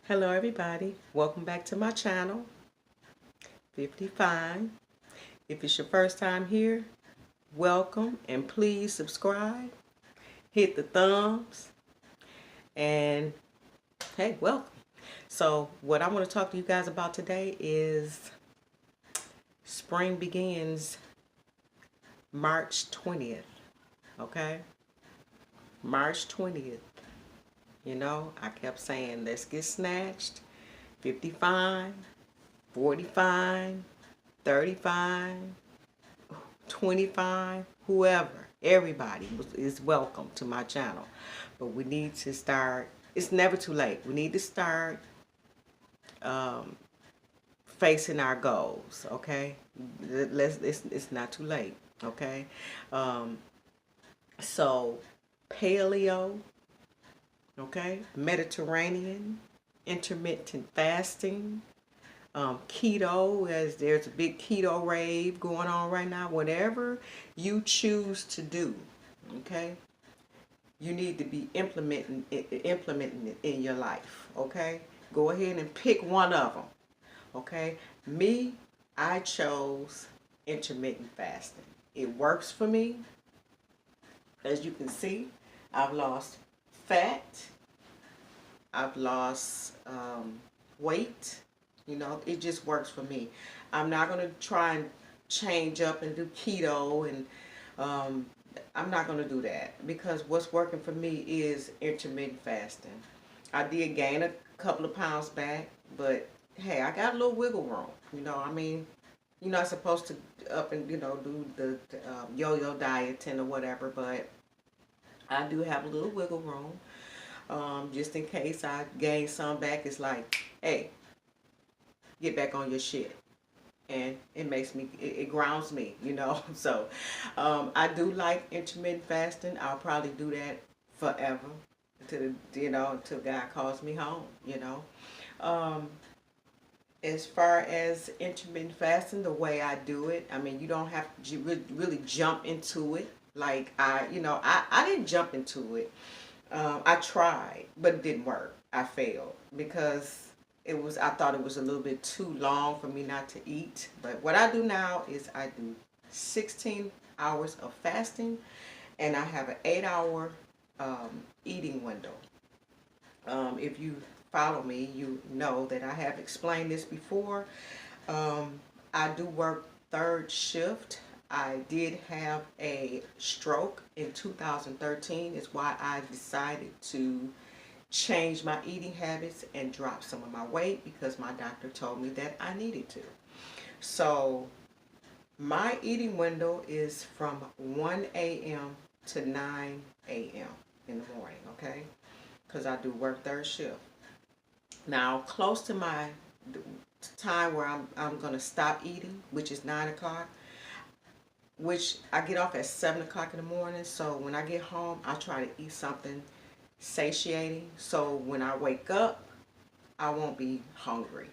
Hello everybody, welcome back to my channel, 55. If it's your first time here, welcome and please subscribe, hit the thumbs, and hey, welcome. So what I want to talk to you guys about today is spring begins March 20th, okay? March 20th. You know, I kept saying, let's get snatched, 55, 45, 35, 25, whoever, everybody is welcome to my channel. But we need to start, it's never too late. We need to start facing our goals, okay? It's not too late, okay? So, paleo, okay? Mediterranean, intermittent fasting, keto, as there's a big keto rave going on right now. Whatever you choose to do, okay, you need to be implementing it in your life, okay? Go ahead and pick one of them, okay? Me, I chose intermittent fasting. It works for me. As you can see, I've lost fat, I've lost weight. You know, it just works for me. I'm not going to try and change up and do keto, and I'm not going to do that, because what's working for me is intermittent fasting. I did gain a couple of pounds back, but hey, I got a little wiggle room. You know, I mean, you're not supposed to up and, you know, do the yo-yo dieting or whatever, but I do have a little wiggle room. Just in case I gain some back, it's like, hey, get back on your shit. And it makes me, it grounds me, you know. So I do like intermittent fasting. I'll probably do that forever until, you know, until God calls me home, you know. As far as intermittent fasting, the way I do it, I mean, you don't have to really jump into it. Like I didn't jump into it. I tried, but it didn't work. I failed because I thought it was a little bit too long for me not to eat. But what I do now is I do 16 hours of fasting, and I have an 8-hour eating window. If you follow me, you know that I have explained this before. I do work third shift. I did have a stroke in 2013. Is why I decided to change my eating habits and drop some of my weight, because my doctor told me that I needed to. So my eating window is from 1 a.m. to 9 a.m. in the morning, okay? Because I do work third shift. Now, close to my time where I'm going to stop eating, which is 9 o'clock, which I get off at 7 o'clock in the morning. So when I get home, I try to eat something satiating, so when I wake up, I won't be hungry.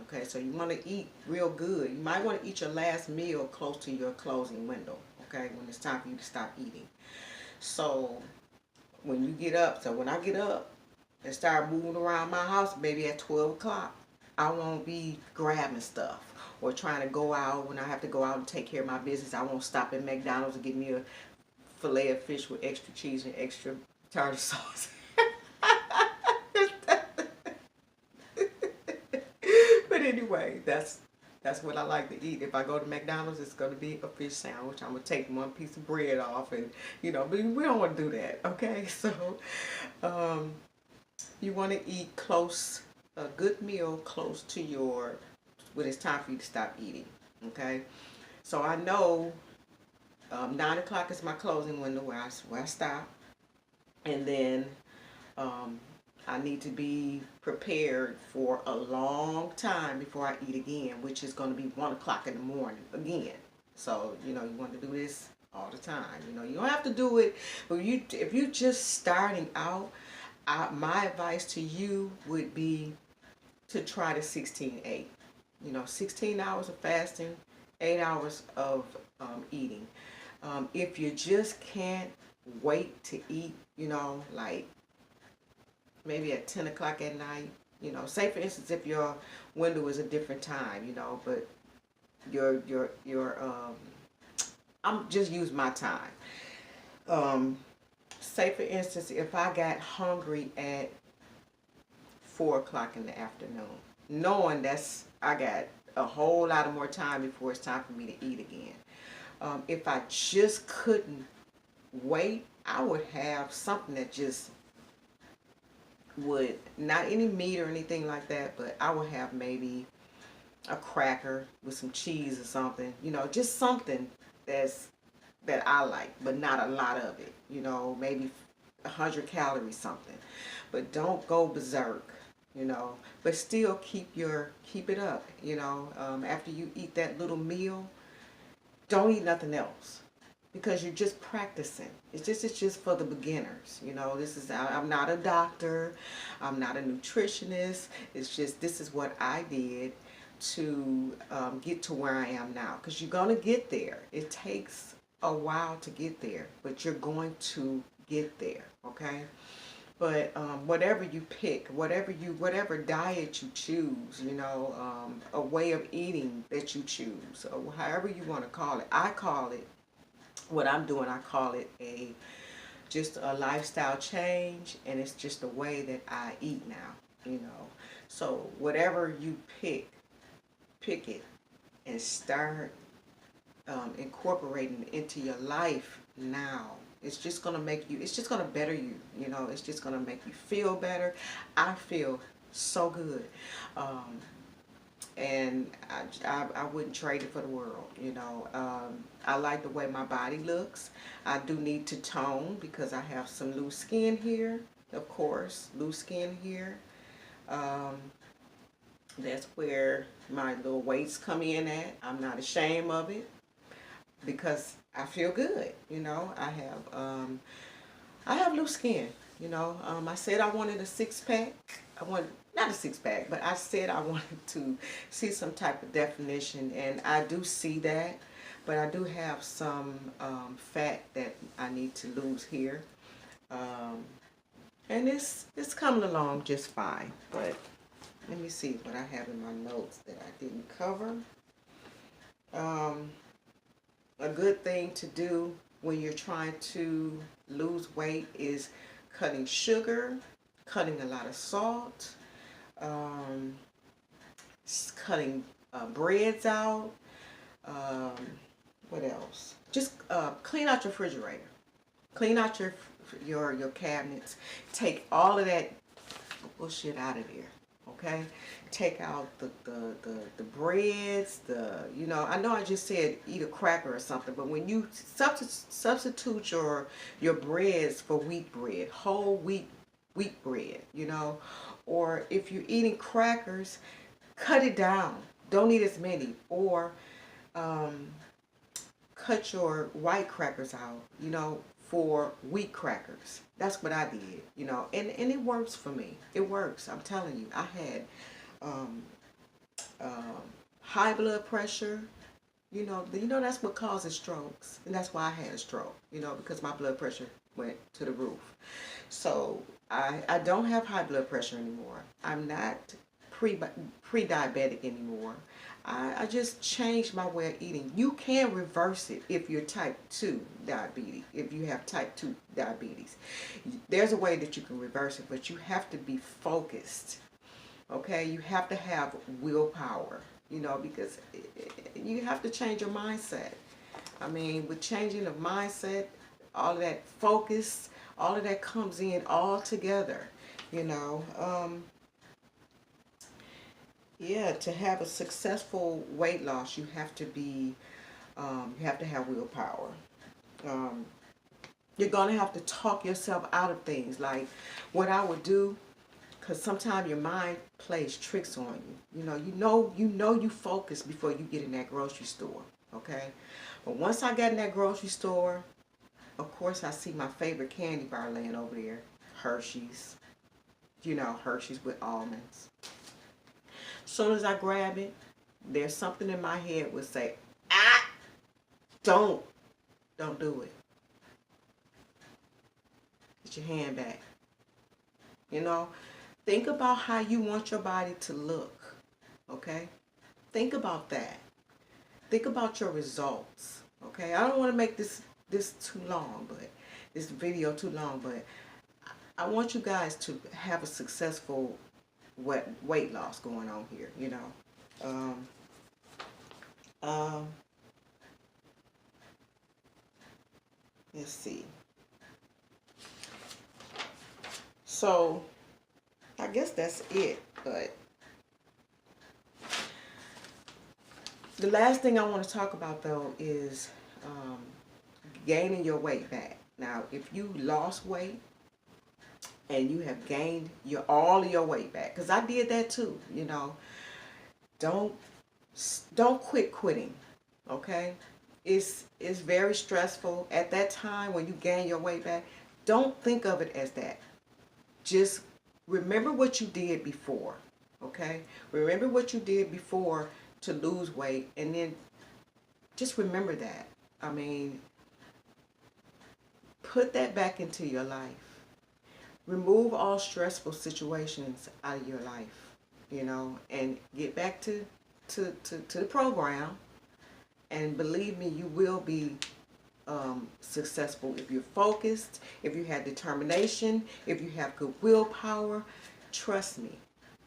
Okay, so you want to eat real good. You might want to eat your last meal close to your closing window, okay, when it's time for you to stop eating. So when you get up, so when I get up and start moving around my house, maybe at 12 o'clock, I won't be grabbing stuff or trying to go out. When I have to go out and take care of my business, I won't stop at McDonald's and get me a fillet of fish with extra cheese and extra tartar sauce. But anyway, that's what I like to eat. If I go to McDonald's, it's going to be a fish sandwich. I'm going to take one piece of bread off, and you know, but we don't want to do that, okay? So you want to eat a good meal close to when it's time for you to stop eating, okay? So I know 9 o'clock is my closing window where I stop. And then I need to be prepared for a long time before I eat again, which is going to be 1 o'clock in the morning again. So, you know, you want to do this all the time. You know, you don't have to do it, but if you're just starting out, my advice to you would be to try the 16-8. You know, 16 hours of fasting, 8 hours of eating. If you just can't wait to eat, you know, like maybe at 10 o'clock at night, You know, say for instance, if your window is a different time, you know, but your I'm just use my time. Um, Say for instance, if I got hungry at 4 o'clock in the afternoon, knowing that's I got a whole lot of more time before it's time for me to eat again. If I just couldn't wait, I would have something that just would not any meat or anything like that, but I would have maybe a cracker with some cheese or something, you know, just something that's that I like, but not a lot of it, you know, maybe 100 calories something, but don't go berserk, you know, but still keep it up, you know. After you eat that little meal, don't eat nothing else because you're just practicing. It's just for the beginners, you know. I'm not a doctor, I'm not a nutritionist. It's just this is what I did to get to where I am now, because you're gonna get there. It takes a while to get there, but you're going to get there, okay? But whatever you pick, whatever diet you choose, you know, a way of eating that you choose, or however you want to call it, I call it what I'm doing. I call it just a lifestyle change, and it's just the way that I eat now, you know. So whatever you pick it and start incorporating it into your life now. It's just going to make you, it's just going to better you, you know, it's just going to make you feel better. I feel so good. Um, and I wouldn't trade it for the world, you know. I like the way my body looks. I do need to tone because I have some loose skin here, of course, loose skin here. Um, that's where my little weights come in at. I'm not ashamed of it because I feel good, you know. I have loose skin, you know. I said I wanted a six pack. I want not a six pack, but I said I wanted to see some type of definition, and I do see that. But I do have some fat that I need to lose here, and it's coming along just fine. But let me see what I have in my notes that I didn't cover. A good thing to do when you're trying to lose weight is cutting sugar, cutting a lot of salt, um, cutting breads out. Um, what else? Just clean out your refrigerator. Clean out your cabinets. Take all of that bullshit out of there. Okay, take out the breads, you know, I know I just said eat a cracker or something, but when you substitute your breads for wheat bread, whole wheat bread, you know, or if you're eating crackers, cut it down. Don't eat as many, or um, cut your white crackers out, you know, for wheat crackers. That's what I did, you know, and it works for me. It works. I'm telling you. I had um, um, high blood pressure. You know that's what causes strokes, and that's why I had a stroke. You know, because my blood pressure went to the roof. So I don't have high blood pressure anymore. I'm not pre-diabetic anymore. I just changed my way of eating. You can reverse it if you're type 2 diabetes, if you have type 2 diabetes. There's a way that you can reverse it, but you have to be focused, okay? You have to have willpower, you know, because you have to change your mindset. I mean, with changing the mindset, all of that focus, all of that comes in all together, you know. Yeah, to have a successful weight loss, you have to have willpower. Um, you're gonna have to talk yourself out of things. Like what I would do, because sometimes your mind plays tricks on you. You focus before you get in that grocery store. Okay, but once I got in that grocery store, of course I see my favorite candy bar laying over there, Hershey's. You know, Hershey's with almonds. Soon as I grab it, there's something in my head would say, ah, don't do it. Get your hand back. You know, Think about how you want your body to look. Okay? Think about that. Think about your results. Okay? I don't want to make this too long, but this video too long, but I want you guys to have a successful weight loss going on here, you know. Um, um, let's see. So, I guess that's it, but the last thing I want to talk about, though, is gaining your weight back. Now, if you lost weight and you have gained all of your weight back, because I did that too, you know, don't quit quitting, okay? It's very stressful at that time when you gain your weight back. Don't think of it as that. Just remember what you did before, okay? Remember what you did before to lose weight, and then just remember that. I mean, put that back into your life. Remove all stressful situations out of your life, you know, and get back to the program. And believe me, you will be successful if you're focused, if you have determination, if you have good willpower. Trust me,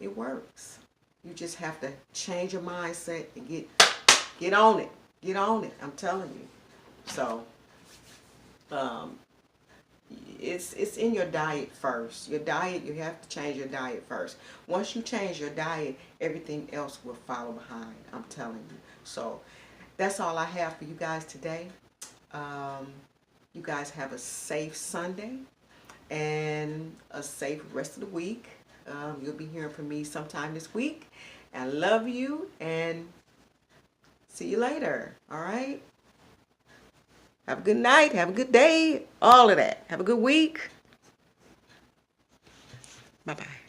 it works. You just have to change your mindset and get on it. Get on it. I'm telling you. So, it's in your diet first. Your diet, you have to change your diet first. Once you change your diet, everything else will follow behind. I'm telling you. So, that's all I have for you guys today. You guys have a safe Sunday and a safe rest of the week. You'll be hearing from me sometime this week. I love you and see you later. All right? Have a good night. Have a good day. All of that. Have a good week. Bye-bye.